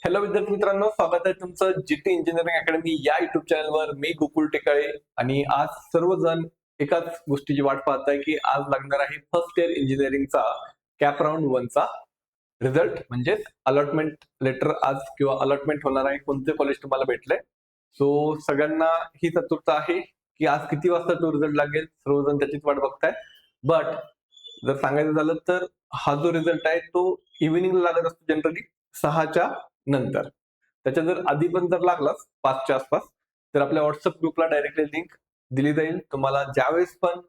Hello विद्यार्थी मित्रांनो, स्वागत आहे तुमचं जीटी इंजिनिअरिंग अकॅडमी या युट्यूब चॅनलवर. मी गोकुळ टेकाळे आणि आज सर्वजण एकाच गोष्टीची वाट पाहत आहे की आज लागणार आहे फर्स्ट इयर इंजिनिअरिंगचा कॅप राऊंड 1 चा रिझल्ट, म्हणजे अलॉटमेंट लेटर आज किंवा अलॉटमेंट होणार आहे, कोणते कॉलेज तुम्हाला भेटले. सो सगळ्यांना ही चतुरता आहे की आज किती वाजता तो रिझल्ट लागेल, सर्वजण त्याचीच वाट बघताय. बट जर सांगायचं झालं तर हा जो रिझल्ट आहे तो इव्हिनिंगला लागत असतो जनरली 6च्या नंतर. त्याच्या जर आधी पण जर लागलाच 5च्या आसपास तर आपल्या व्हॉट्सअप ग्रुपला डायरेक्टली लिंक दिली जाईल. तुम्हाला ज्यावेळेस पण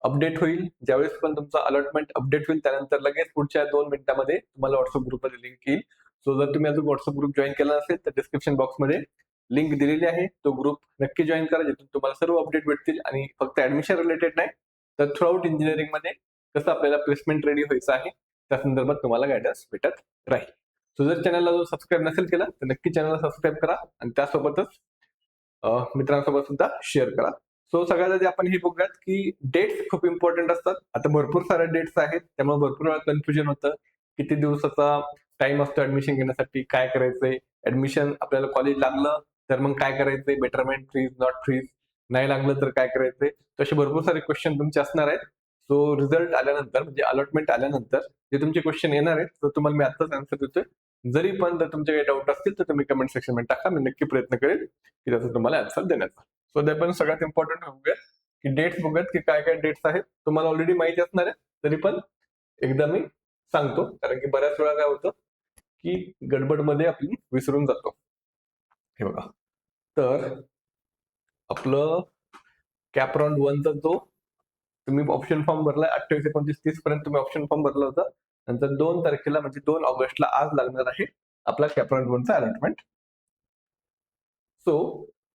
अपडेट होईल, ज्यावेळेस पण तुमचा अलॉटमेंट अपडेट होईल, त्यानंतर लगेच पुढच्या 2 मिनिटांमध्ये तुम्हाला व्हॉट्सअप ग्रुपमध्ये लिंक येईल. सो जर तुम्ही अजून व्हॉट्सअप ग्रुप जॉईन केला नसेल तर डिस्क्रिप्शन बॉक्समध्ये लिंक दिलेली आहे, तो ग्रुप नक्की जॉईन करा, जिथून तुम्हाला सर्व अपडेट भेटतील. आणि फक्त ऍडमिशन रिलेटेड नाही तर थ्रूआउट इंजिनिअरिंग मध्ये कसं आपल्याला प्लेसमेंट रेडी व्हायचं आहे त्या संदर्भात तुम्हाला गायडन्स भेटत राहील. सो जर चॅनलला जो सबस्क्राईब नसेल केला तर नक्की चॅनलला सबस्क्राईब करा आणि त्यासोबतच मित्रांसोबत सुद्धा शेअर करा. सो सगळ्यात आधी आपण हे बघूयात की डेट्स खूप इम्पॉर्टंट असतात. आता भरपूर साऱ्या डेट्स आहेत, त्यामुळे भरपूर वेळा कन्फ्युजन होतं. किती दिवसाचा टाइम असतो ऍडमिशन घेण्यासाठी, काय करायचंय, ऍडमिशन आपल्याला कॉलेज लागलं तर मग काय करायचंय, बेटरमेंट फ्रीज नॉट फ्रीज, नाही लागलं तर काय करायचंय. तसे भरपूर सारे क्वेश्चन तुमचे असणार आहेत. सो रिझल्ट आल्यानंतर म्हणजे अलॉटमेंट आल्यानंतर जे तुमचे क्वेश्चन येणार आहेत तर तुम्हाला मी आताच आन्सर देतोय. जरी पण जर तुमचे काही डाऊट असतील तर तुम्ही कमेंट सेक्शन मध्ये टाका, मी नक्की प्रयत्न करेल की त्याचा तुम्हाला आन्सर देण्याचा. सो ते पण सगळ्यात इम्पॉर्टंट बघूयात की डेट्स बघूयात की काय काय डेट्स आहेत. तुम्हाला ऑलरेडी माहिती असणार आहे, तरी पण एकदा मी सांगतो, कारण की बऱ्याच वेळा काय होतं की गडबडमध्ये आपण विसरून जातो. हे बघा, तर आपलं कॅप राऊंड 1 चा जो तुम्ही ऑप्शन फॉर्म भरलाय 28, 29, 30 पर्यंत तुम्ही ऑप्शन फॉर्म भरला होता. नंतर 2 तारखेला म्हणजे 2 ऑगस्टला आज लागणार आहे आपला कॅप राऊंड 1 चा अलॉटमेंट. सो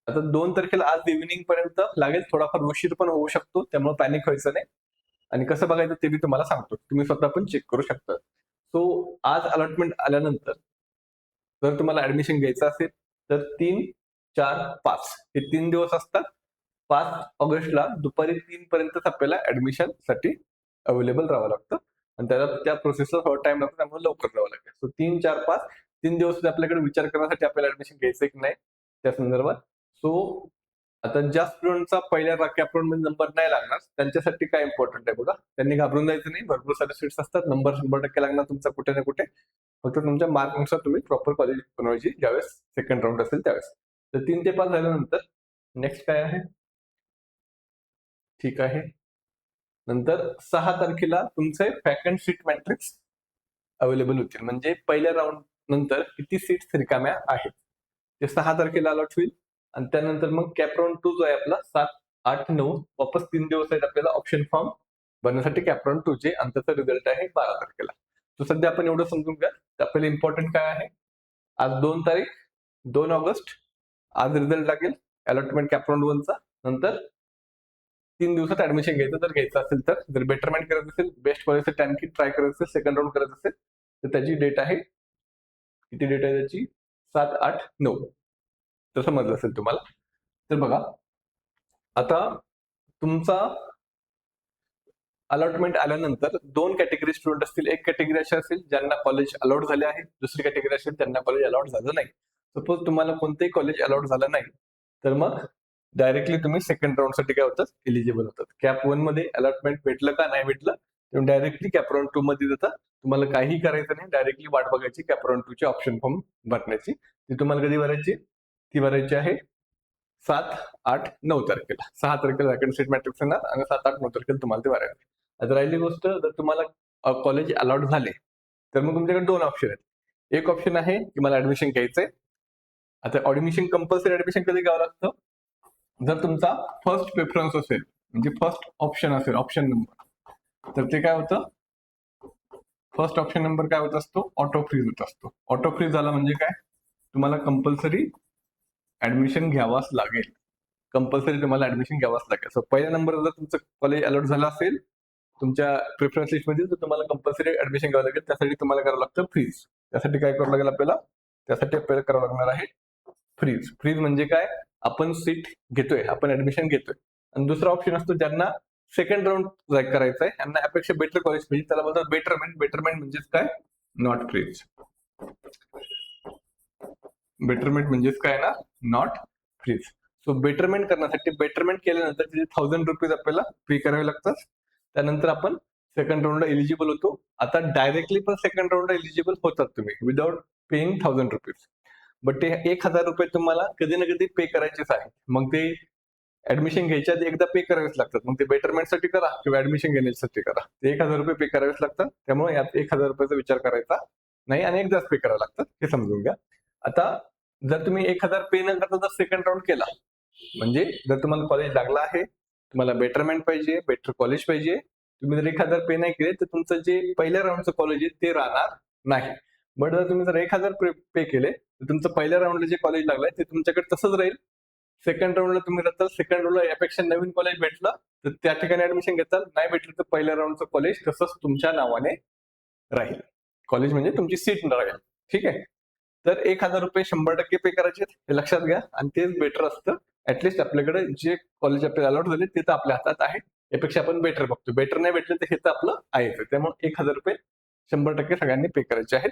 आता 2 तारखेला आज इव्हिनिंग पर्यंत लागेल, थोडाफार उशीर पण होऊ शकतो, त्यामुळे पॅनिक व्हायचं नाही. आणि कसं बघायचं ते मी तुम्हाला सांगतो, तुम्ही स्वतः पण चेक करू शकता. सो आज अलॉटमेंट आल्यानंतर जर तुम्हाला ऍडमिशन घ्यायचं असेल तर 3, 4, 5 हे 3 दिवस असतात. 5 ऑगस्टला दुपारी 3 पर्यंतच आपल्याला ऍडमिशन साठी अवेलेबल राहावं लागतं आणि त्याला त्या प्रोसेसला थोडा टाइम लागतो, त्यामुळे लवकर जावं लागेल. सो 3, 4, 5 3 दिवस आपल्याकडे विचार करण्यासाठी आपल्याला ऍडमिशन घ्यायचं की नाही त्या संदर्भात. सो आता ज्या स्टुडंटचा पहिल्या कॅप राऊंड मध्ये नंबर नाही लागणार त्यांच्यासाठी काय इम्पॉर्टंट आहे बघा, त्यांनी घाबरून जायचं नाही. भरपूर सारे सीट्स असतात, नंबर 100% लागणार तुमचा कुठे ना कुठे. फक्त तुमच्या मार्कनुसार तुम्ही प्रॉपर कॉलेज बनवायची ज्यावेळेस सेकंड राऊंड असेल त्यावेळेस. तर 3 ते 5 झाल्यानंतर नेक्स्ट काय आहे, ठीक आहे. नंतर 6 तारखेला तुमचे वॅकंट सीट मॅट्रिक्स अवेलेबल होतील, म्हणजे पहिल्या राऊंड नंतर किती सीट्स रिकाम्या आहेत ते 6 तारखेला अलॉट होईल. आणि त्यानंतर मग कॅप राऊंड 2 जो आहे आपला 7, 8, 9 वापस 3 दिवस आहेत आपल्याला ऑप्शन फॉर्म भरण्यासाठी कॅप राऊंड 2 चे, आणि त्याचा रिझल्ट आहे 12 तारखेला. तर सध्या आपण एवढं समजून घ्या. तर आपल्याला इम्पॉर्टंट काय आहे, आज 2 तारीख 2 ऑगस्ट आज रिझल्ट लागेल अलॉटमेंट कॅप राऊंड 1 चा. नंतर 3 दिवसात ऍडमिशन घ्यायचं जर घ्यायचं असेल तर, जर बेटरमेंट करायचं असेल, बेस्ट कॉलेजसाठी आणखी ट्राय करायचं असेल, सेकंड राऊंड करायचं असेल तर त्याची डेट आहे, किती डेट आहे त्याची, 7, 8, 9. तर समजलं असेल तुम्हाला. तर बघा, आता तुमचा अलॉटमेंट आल्यानंतर 2 कॅटेगरी स्टुडंट असतील. एक कॅटेगरी अशी असेल ज्यांना कॉलेज अलॉट झाले आहे, दुसरी कॅटेगरी असेल त्यांना कॉलेज अलॉट झालं नाही. सपोज तुम्हाला कोणतेही कॉलेज अलॉट झालं नाही तर मग डायरेक्टली तुम्ही सेकंड राऊंड साठी काय होतात, एलिजिबल होतात. कॅप 1 मध्ये अलॉटमेंट भेटलं का नाही भेटलं, तुम्ही डायरेक्टली कॅप राऊंड 2 मध्ये जाता. तुम्हाला काही करायचं नाही, डायरेक्टली वाट बघायची कॅप राऊंड 2 चे ऑप्शन फॉर्म भरण्याची. ती तुम्हाला कधी भरायची, ती भरायची आहे 7, 8, 9 तारखेला. 6 तारखेला वॅकंट सीट मॅट्रिक्स येणार आणि 7, 8, 9 तारखेला तुम्हाला ते भरायचं. आता राहिली गोष्ट, जर तुम्हाला कॉलेज अलॉट झाले तर मग तुमच्याकडे 2 ऑप्शन आहेत. एक ऑप्शन आहे की मला ऍडमिशन घ्यायचंय. आता ऍडमिशन कंपल्सरी ऍडमिशन कधी घ्यावं लागतं, जर तुमचा फर्स्ट प्रेफरन्स असेल, म्हणजे फर्स्ट ऑप्शन असेल, ऑप्शन नंबर, तर ते काय होतं, फर्स्ट ऑप्शन नंबर काय होत असतो, ऑटो फ्रीज होत असतो. ऑटो फ्रीज झाला म्हणजे काय, तुम्हाला कंपल्सरी ऍडमिशन घ्यावाच लागेल. कंपल्सरी तुम्हाला ऍडमिशन घ्यावाच लागेल. सो पहिल्या नंबर जर तुमचं कॉलेज अलॉट झालं असेल तुमच्या प्रेफरन्स लिस्ट मध्ये, तर तुम्हाला कंपल्सरी ऍडमिशन घ्यावं लागेल. त्यासाठी तुम्हाला करावं लागतं फ्रीज. त्यासाठी काय करावं लागेल आपल्याला, त्यासाठी आपल्याला करावं लागणार आहे फ्रीज. फ्रीज म्हणजे काय, आपण सीट घेतोय, आपण ऍडमिशन घेतोय. आणि दुसरा ऑप्शन असतो ज्यांना सेकंड राऊंड करायचं आहे, यांना अपेक्षा बेटर कॉलेज पाहिजे, त्याला बोलतात बेटरमेंट. बेटरमेंट म्हणजेच काय, नॉट फ्रीज. बेटरमेंट म्हणजेच काय ना, नॉट फ्रीज. सो बेटरमेंट करण्यासाठी बेटरमेंट केल्यानंतर तिथे ₹1000 आपल्याला पे करावे लागतात. त्यानंतर आपण सेकंड राऊंडला एलिजिबल होतो. आता डायरेक्टली पण सेकंड राऊंडला एलिजिबल होतात तुम्ही विदाउट पेइंग ₹1000. बट ते ₹1000 तुम्हाला कधी ना कधी पे करायचेच आहे. मग ते ऍडमिशन घ्यायच्या आधी एकदा पे करावेच लागतात. मग ते बेटरमेंटसाठी करा किंवा ऍडमिशन घेण्यासाठी करा, ते ₹1000 पे करावेच लागतात. त्यामुळे यात ₹1000 विचार करायचा नाही आणि एकदाच पे करावे लागतात, हे समजून घ्या. आता जर तुम्ही 1000 पे न करता जर सेकंड राऊंड केला, म्हणजे जर तुम्हाला कॉलेज लागला आहे, तुम्हाला बेटरमेंट पाहिजे, बेटर कॉलेज पाहिजे, तुम्ही जर 1000 पे नाही केले तर तुमचं जे पहिल्या राऊंडचं कॉलेज आहे ते राहणार नाही. बट जर तुम्ही जर 1000 पे केले तर तुमचं पहिल्या राऊंडला जे कॉलेज लागलंय ते तुमच्याकडे तसंच राहील. सेकंड राऊंडला तुम्ही जाताल, सेकंड राऊंडला यापेक्षा नवीन कॉलेज भेटलं तर त्या ठिकाणी ऍडमिशन घेताल, नाही भेटलं तर पहिल्या राऊंडचं कॉलेज तसंच तुमच्या नावाने राहील. कॉलेज म्हणजे तुमची सीट राहील. ठीक आहे. तर ₹1000 100% पे करायचे, हे लक्षात घ्या. आणि तेच बेटर असतं. ऍटलिस्ट आपल्याकडे जे कॉलेज आपल्याला अलॉट झाले ते तर आपल्या हातात आहे. यापेक्षा आपण बेटर बघतो. बेटर नाही भेटलं तर हे तर आपलं आहेच. त्यामुळे ₹1000 100% सगळ्यांनी पे करायचे आहेत.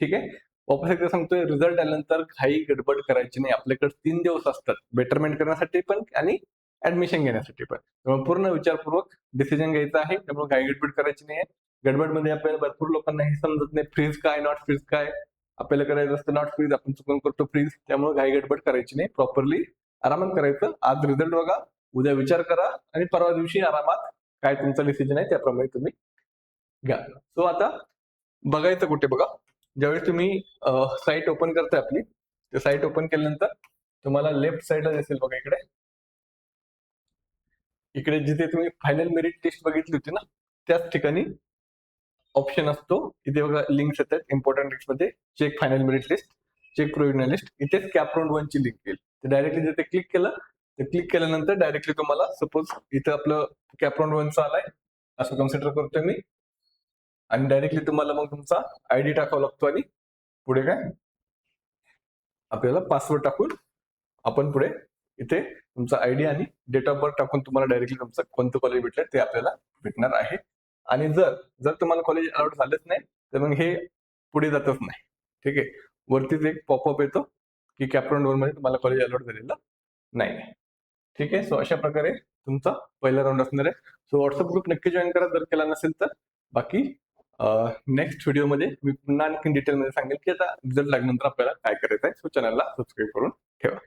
ठीक आहे. वापस एकदा सांगतोय, रिझल्ट आल्यानंतर घाई गडबड करायची नाही. आपल्याकडे 3 दिवस असतात बेटरमेंट करण्यासाठी पण आणि ऍडमिशन घेण्यासाठी पण. त्यामुळे पूर्ण विचारपूर्वक डिसिजन घ्यायचा आहे. त्यामुळे घाई गडबड करायची नाही. गडबडमध्ये आपल्याला भरपूर लोकांना हे समजत नाही, फ्रीज काय, नॉट फ्रीज काय. आपल्याला करायचं असतं नॉट फ्रीज, आपण चुकून करतो फ्रीज. त्यामुळे घाई गडबड करायची नाही, प्रॉपरली आरामात करायचं. आज रिझल्ट बघा, उद्या विचार करा आणि परवा दिवशी आरामात काय तुमचा डिसिजन आहे त्याप्रमाणे तुम्ही घ्या. सो आता बघायचं कुठे बघा, ज्यावेळेस तुम्ही साईट ओपन करताय आपली, ते साईट ओपन केल्यानंतर तुम्हाला लेफ्ट साईडला दिसेल बघा, इकडे इकडे जिथे तुम्ही फायनल मेरिट लिस्ट बघितली होती ना, त्याच ठिकाणी ऑप्शन असतो. इथे बघा लिंक्स येतात इम्पॉर्टंट लिस्ट मध्ये, check final merit list, check provisional list. इथेच कॅप राऊंड 1 ची लिंक येईल. तर डायरेक्टली जिथे क्लिक केलं, तर क्लिक केल्यानंतर डायरेक्टली तुम्हाला सपोज इथं आपलं कॅप राऊंड 1 चा आलाय असं कन्सिडर करतोय मी, आणि डायरेक्टली तुम्हाला मग तुमचा आयडी टाकावा लागतो आणि पुढे काय आपल्याला पासवर्ड टाकून आपण पुढे इथे तुमचा आयडी आणि डेट ऑफ बर्थ टाकून तुम्हाला डायरेक्टली तुमचं कोणतं कॉलेज भेटलंय ते आपल्याला भेटणार आहे. आणि जर जर तुम्हाला कॉलेज अलॉट झालंच नाही तर मग हे पुढे जातच नाही. ठीक आहे. वरतीच एक पॉपअप येतो की कॅपराऊंड 1 मध्ये तुम्हाला कॉलेज अलॉट झालेलं नाही. ठीक आहे. सो अशा प्रकारे तुमचा पहिला राऊंड असणार आहे. सो व्हॉट्सअप ग्रुप नक्की जॉईन करा जर केला नसेल तर. बाकी नेक्स्ट व्हिडिओमध्ये मी पुन्हा आणखी डिटेलमध्ये सांगेल की आता रिझल्ट लागल्यानंतर आपल्याला काय करायचं आहे. सो चॅनलला सबस्क्राईब करून ठेवा.